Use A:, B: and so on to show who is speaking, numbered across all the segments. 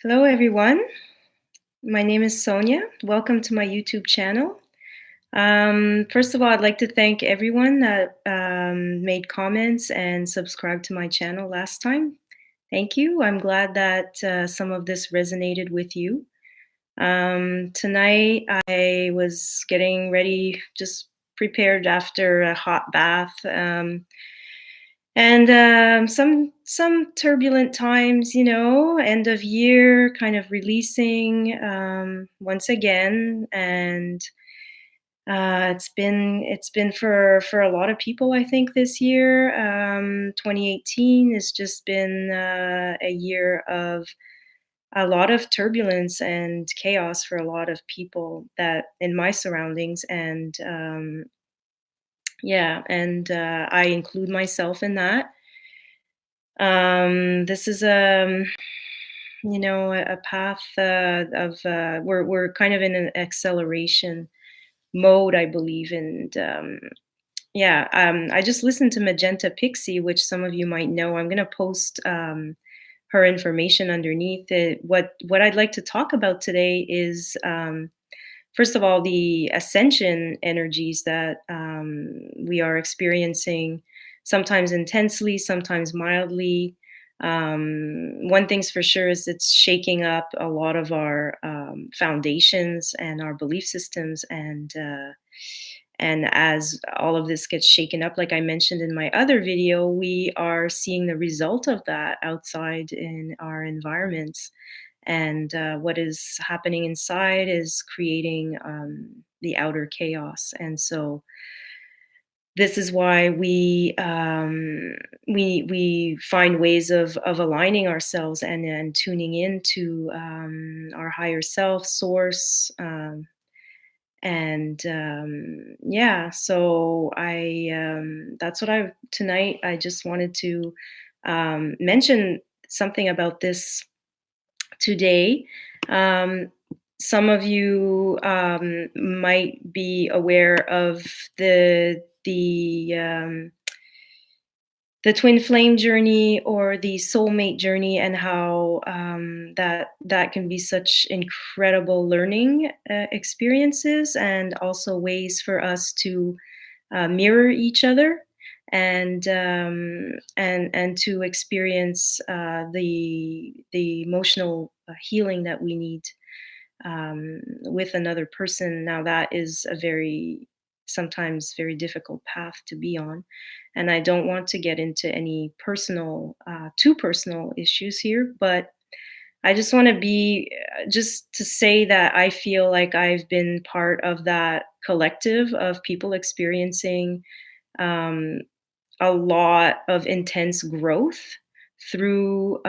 A: Hello, everyone. My name is Sonia. Welcome to my YouTube channel. First of all, I'd like to thank everyone that made comments and subscribed to my channel last time. Thank you. I'm glad that some of this resonated with you. Tonight, I was getting ready, just prepared after a hot bath. And some turbulent times, end of year, kind of releasing once again, and it's been for a lot of people. I think this year, 2018, has just been a year of a lot of turbulence and chaos for a lot of people that in my surroundings, and yeah, and I include myself in that. This is a path of we're kind of in an acceleration mode, I believe, and yeah. I just listened to Magenta Pixie, which some of you might know. I'm gonna post her information underneath it. What I'd like to talk about today is first of all, the ascension energies that we are experiencing, sometimes intensely, sometimes mildly. One thing's for sure is it's shaking up a lot of our foundations and our belief systems, and as all of this gets shaken up, like I mentioned in my other video, we are seeing the result of that outside in our environments. And what is happening inside is creating the outer chaos. And so this is why we find ways of aligning ourselves and tuning into our higher self, source, and yeah. So I that's what I tonight. I just wanted to mention something about this today. Um, some of you might be aware of the twin flame journey or the soulmate journey, and how that can be such incredible learning experiences, and also ways for us to mirror each other, and to experience the emotional healing that we need with another person. Now, that is a very sometimes very difficult path to be on, and I don't want to get into any too personal issues here, but I just want to be just to say that I feel like I've been part of that collective of people experiencing um, a lot of intense growth through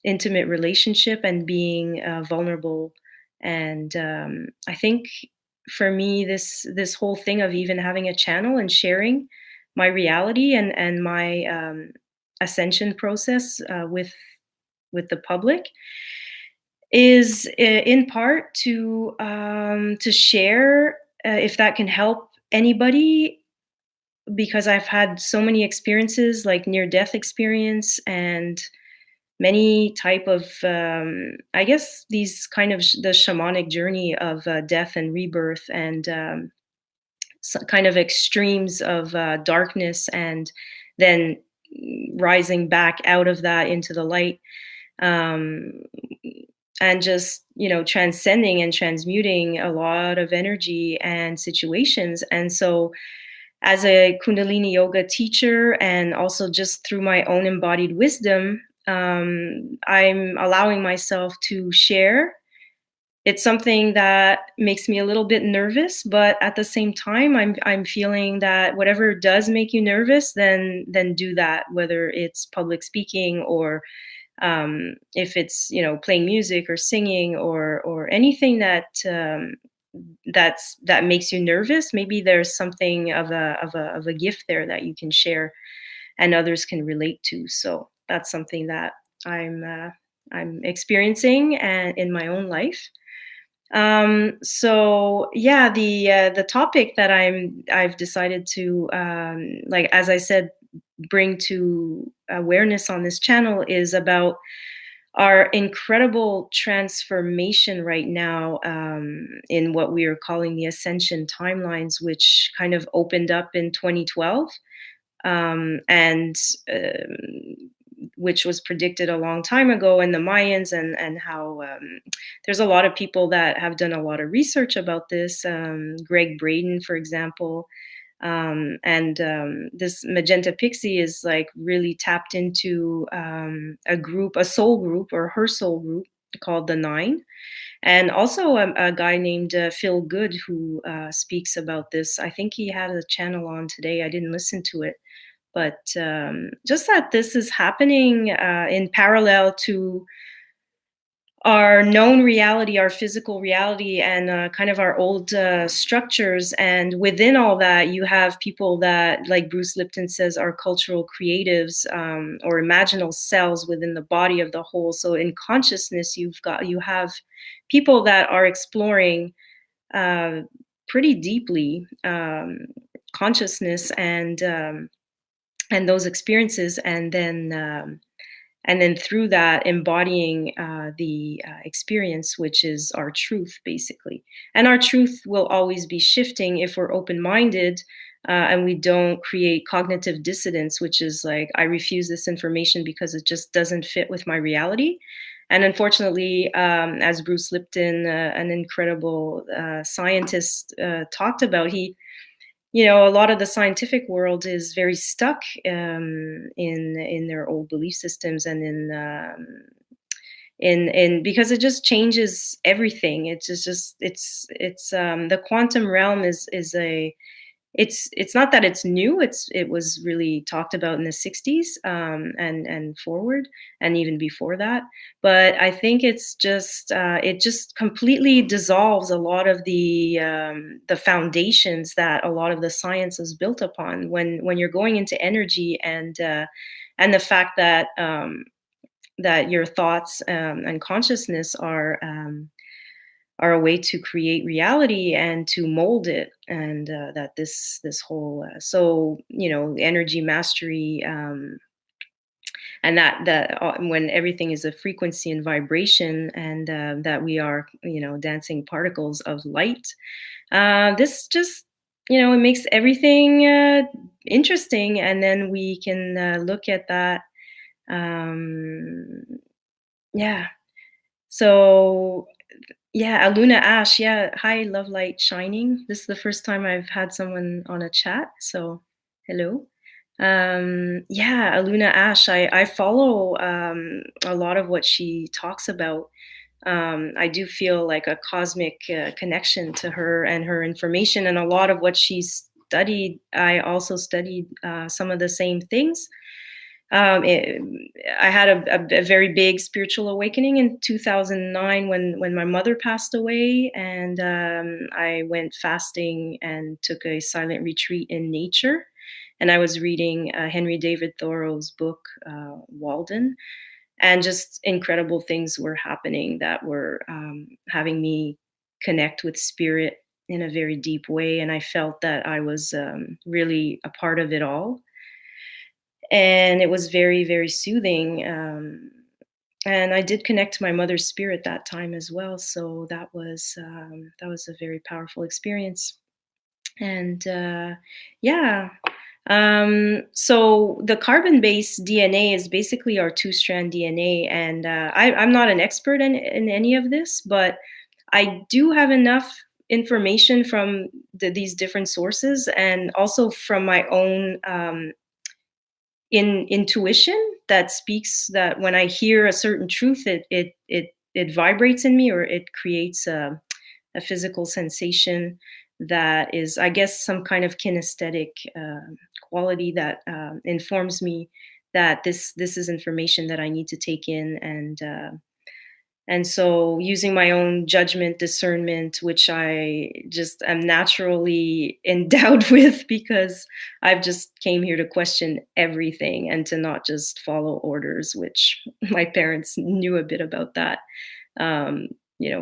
A: intimate relationship and being vulnerable. And I think for me, this whole thing of even having a channel and sharing my reality and my ascension process with the public is in part to share, if that can help anybody, because I've had so many experiences, like near death experience, and many type of I guess these kind of the shamanic journey of death and rebirth, and kind of extremes of darkness, and then rising back out of that into the light, um, and just transcending and transmuting a lot of energy and situations. And so as a Kundalini yoga teacher, and also just through my own embodied wisdom, I'm allowing myself to share. It's something that makes me a little bit nervous, but at the same time, I'm feeling that whatever does make you nervous, then do that. Whether it's public speaking, or if it's playing music or singing, or anything that makes you nervous. Maybe there's something of a gift there that you can share and others can relate to. So that's something that I'm experiencing and in my own life. So yeah, the topic that I've decided to, like, as I said, bring to awareness on this channel is about our incredible transformation right now, in what we are calling the Ascension Timelines, which kind of opened up in 2012, and which was predicted a long time ago in the Mayans, and how there's a lot of people that have done a lot of research about this. Greg Braden, for example, and this Magenta Pixie is like really tapped into a group, a soul group, or her soul group called the Nine, and also a guy named Phil Good who speaks about this. I think he had a channel on today. I didn't listen to it, but just that this is happening in parallel to our known reality, our physical reality, and kind of our old structures. And within all that, you have people that, like Bruce Lipton says, are cultural creatives, or imaginal cells within the body of the whole. So in consciousness, you have people that are exploring uh, pretty deeply consciousness and those experiences, and then through that embodying the experience, which is our truth basically. And our truth will always be shifting if we're open-minded, and we don't create cognitive dissonance, which is like, I refuse this information because it just doesn't fit with my reality. And unfortunately, as Bruce Lipton, an incredible scientist, talked about, a lot of the scientific world is very stuck in their old belief systems, and in because it just changes everything. It's the quantum realm is a it's not that it's new. It was really talked about in the 60s, and forward, and even before that. But I think it just completely dissolves a lot of the foundations that a lot of the science is built upon when you're going into energy, and the fact that your thoughts and consciousness are a way to create reality and to mold it, and that this whole energy mastery, and that when everything is a frequency and vibration, and that we are dancing particles of light. This just it makes everything interesting, and then we can look at that. um yeah, so yeah, Aluna Ash. Yeah. Hi, Love Light Shining. This is the first time I've had someone on a chat. So hello. Yeah, Aluna Ash. I follow a lot of what she talks about. I do feel like a cosmic connection to her and her information, and a lot of what she studied. I also studied some of the same things. um, it, I had a very big spiritual awakening in 2009 when my mother passed away, and I went fasting and took a silent retreat in nature. And I was reading Henry David Thoreau's book, Walden, and just incredible things were happening that were having me connect with spirit in a very deep way. And I felt that I was really a part of it all, and it was very, very soothing. And I did connect to my mother's spirit that time as well, so that was a very powerful experience. And yeah, so the carbon-based DNA is basically our two-strand DNA, and I'm not an expert in any of this, but I do have enough information from these different sources, and also from my own in intuition, that speaks, that when I hear a certain truth, it vibrates in me, or it creates a physical sensation that is, I guess, some kind of kinesthetic quality that informs me that this is information that I need to take in. And so, using my own judgment, discernment, which I just am naturally endowed with, because I've just came here to question everything and to not just follow orders, which my parents knew a bit about that, um,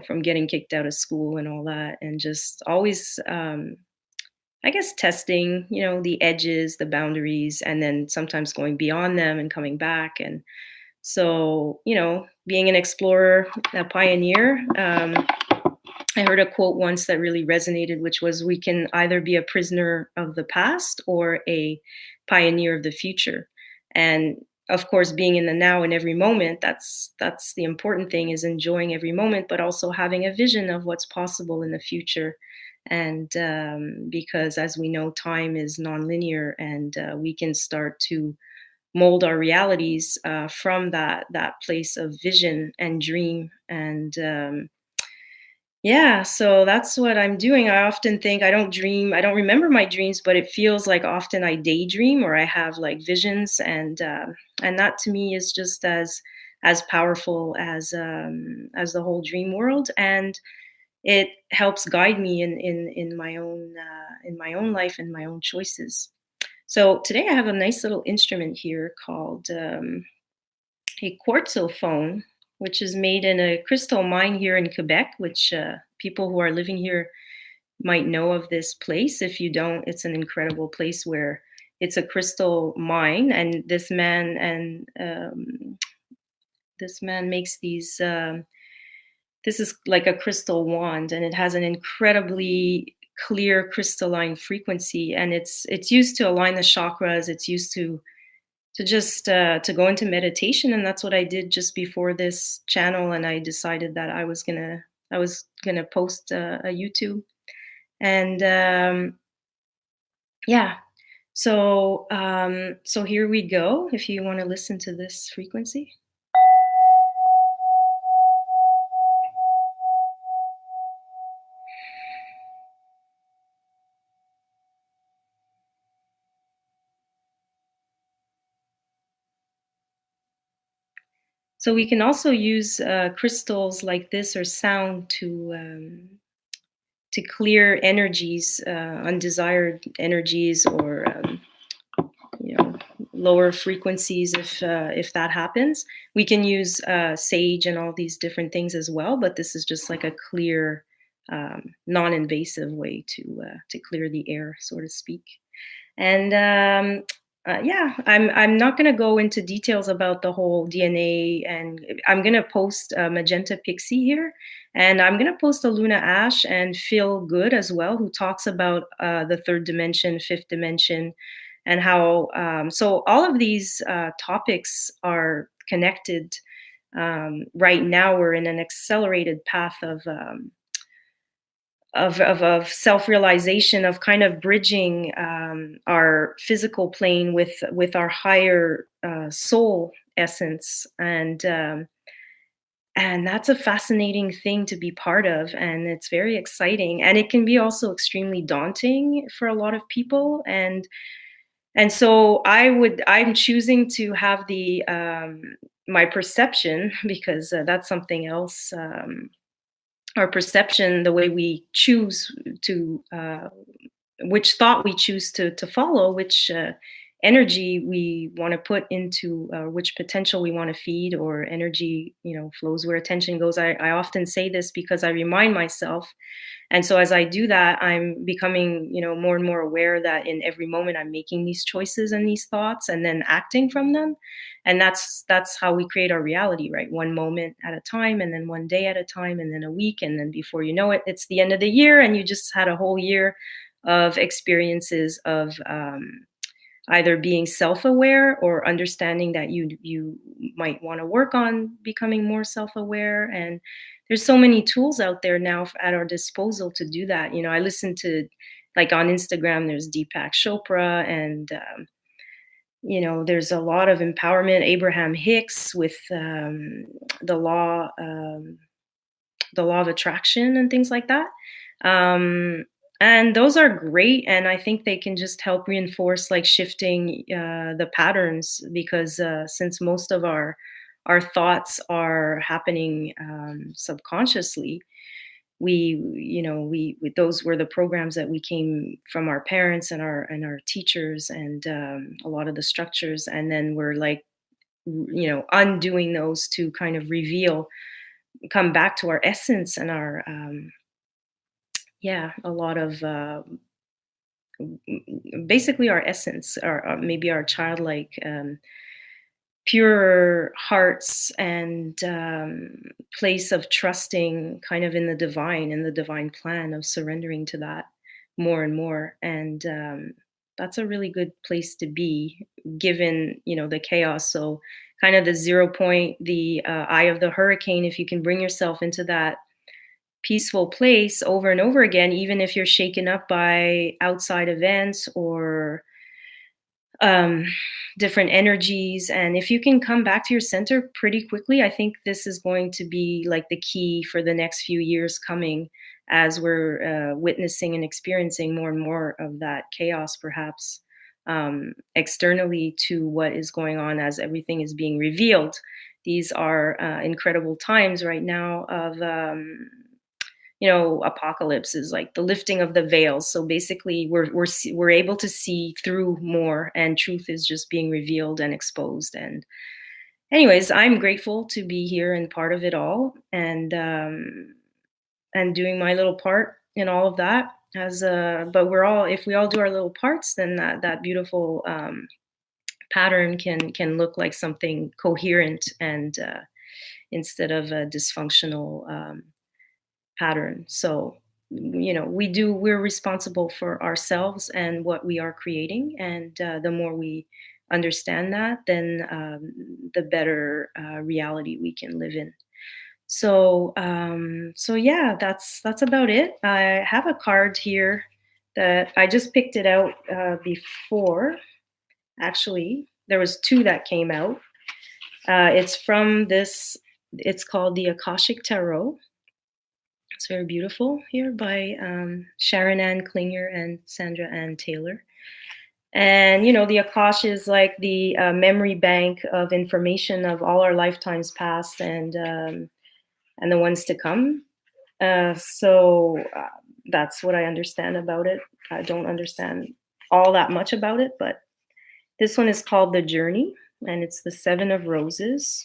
A: from getting kicked out of school and all that, and just always, I guess, testing, the edges, the boundaries, and then sometimes going beyond them and coming back. And So, being an explorer, a pioneer, I heard a quote once that really resonated, which was, "We can either be a prisoner of the past or a pioneer of the future." And of course, being in the now in every moment, that's the important thing, is enjoying every moment, but also having a vision of what's possible in the future. And because, as we know, time is nonlinear, and we can start to mold our realities from that place of vision and dream. And yeah, so that's what I'm doing. I often think I don't dream, I don't remember my dreams, but it feels like often I daydream, or I have like visions, and that to me is just as powerful as the whole dream world. And it helps guide me in my own life and my own choices. So today I have a nice little instrument here called a quartzophone, which is made in a crystal mine here in Quebec, which people who are living here might know of this place. If you don't, it's an incredible place where it's a crystal mine, and this man makes these. This is like a crystal wand, and it has an incredibly clear crystalline frequency, and it's used to align the chakras. It's used to just to go into meditation, and that's what I did just before this channel. And I decided that I was gonna post a YouTube. And yeah, so here we go, if you want to listen to this frequency. So we can also use crystals like this, or sound, to clear energies, undesired energies, or you know lower frequencies. If that happens, we can use sage and all these different things as well, but this is just like a clear, non-invasive way to clear the air, so to speak. And yeah, I'm not going to go into details about the whole DNA, and I'm going to post Magenta Pixie here, and I'm going to post Aluna Ash and Feel Good as well, who talks about the third dimension, fifth dimension, and how. So all of these topics are connected. Right now, we're in an accelerated path of self-realization, of kind of bridging our physical plane with our higher soul essence. And that's a fascinating thing to be part of, and it's very exciting, and it can be also extremely daunting for a lot of people. And so I'm choosing to have the my perception, because that's something else. Our perception, the way we choose to, which thought we choose to follow, which energy we want to put into, which potential we want to feed, or energy, flows where attention goes. I often say this because I remind myself. And so as I do that, I'm becoming, more and more aware that in every moment I'm making these choices and these thoughts, and then acting from them. And that's how we create our reality, right? One moment at a time, and then one day at a time, and then a week, and then before you know it, it's the end of the year, and you just had a whole year of experiences of either being self-aware, or understanding that you might want to work on becoming more self-aware. And there's so many tools out there now at our disposal to do that. I listen to, like, on Instagram, there's Deepak Chopra, and there's a lot of empowerment. Abraham Hicks with the law of attraction and things like that. Um, and those are great, and I think they can just help reinforce, like, shifting the patterns, because since most of our thoughts are happening subconsciously, those were the programs that we came from our parents and our teachers, and a lot of the structures, and then we're like, undoing those to kind of reveal, come back to our essence, and our yeah, a lot of basically our essence, or maybe our childlike purer hearts and place of trusting kind of in the divine plan of surrendering to that more and more. And that's a really good place to be given, the chaos. So kind of the 0 point, the eye of the hurricane, if you can bring yourself into that peaceful place over and over again, even if you're shaken up by outside events or um, different energies. And if you can come back to your center pretty quickly, I think this is going to be like the key for the next few years coming as we're witnessing and experiencing more and more of that chaos, perhaps externally to what is going on as everything is being revealed. These are incredible times right now of apocalypse is like the lifting of the veils. So basically, we're able to see through more, and truth is just being revealed and exposed. And anyways, I'm grateful to be here and part of it all, and doing my little part in all of that. But if we all do our little parts, then that beautiful pattern can look like something coherent and instead of a dysfunctional pattern. So, we're responsible for ourselves and what we are creating. And the more we understand that, then the better reality we can live in. So yeah, that's about it. I have a card here that I just picked it out before. Actually, there was two that came out. It's from this. It's called the Akashic Tarot. It's very beautiful here by Sharon Ann Klinger and Sandra Ann Taylor. And, the Akash is like the memory bank of information of all our lifetimes past and the ones to come. So that's what I understand about it. I don't understand all that much about it, but this one is called The Journey, and it's the Seven of Roses.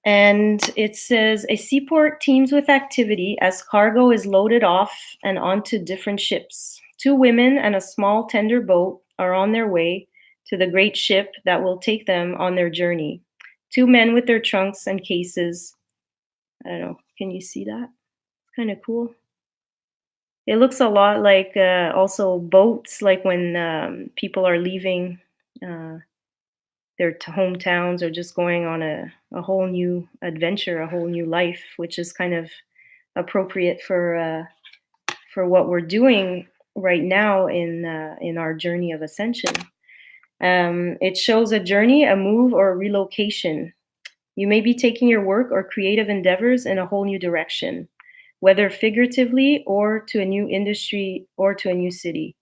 A: And it says a seaport teems with activity as cargo is loaded off and onto different ships. Two women and a small tender boat are on their way to the great ship that will take them on their journey. Two men with their trunks and cases. I don't know. Can you see that? It's kind of cool. It looks a lot like also boats, like when people are leaving their hometowns or just going on a whole new adventure, a whole new life, which is kind of appropriate for what we're doing right now in our journey of ascension. It shows a journey, a move, or a relocation. You may be taking your work or creative endeavors in a whole new direction, whether figuratively or to a new industry or to a new city.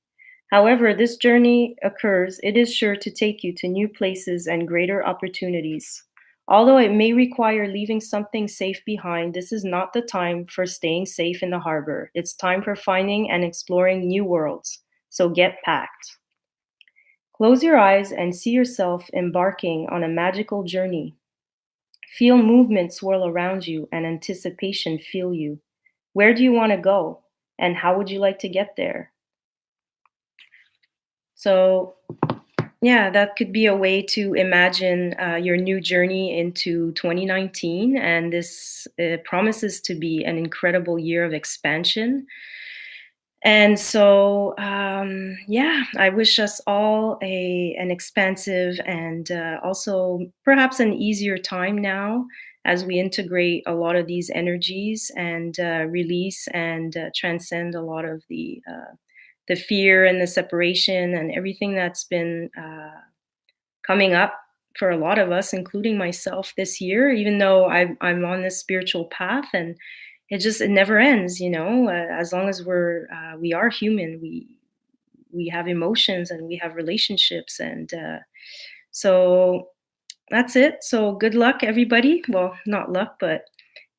A: However this journey occurs, it is sure to take you to new places and greater opportunities. Although it may require leaving something safe behind, this is not the time for staying safe in the harbor. It's time for finding and exploring new worlds. So get packed. Close your eyes and see yourself embarking on a magical journey. Feel movement swirl around you and anticipation fill you. Where do you want to go? And how would you like to get there? So, yeah, that could be a way to imagine your new journey into 2019. And this promises to be an incredible year of expansion. And so, yeah, I wish us all an expansive and also perhaps an easier time now as we integrate a lot of these energies and release and transcend a lot of the fear and the separation and everything that's been coming up for a lot of us, including myself this year, even though I'm on this spiritual path and it never ends, as long as we are human, we have emotions and we have relationships. And so that's it. So good luck, everybody. Well, not luck, but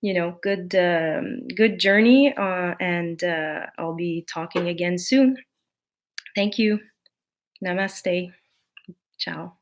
A: good journey. And I'll be talking again soon. Thank you. Namaste. Ciao.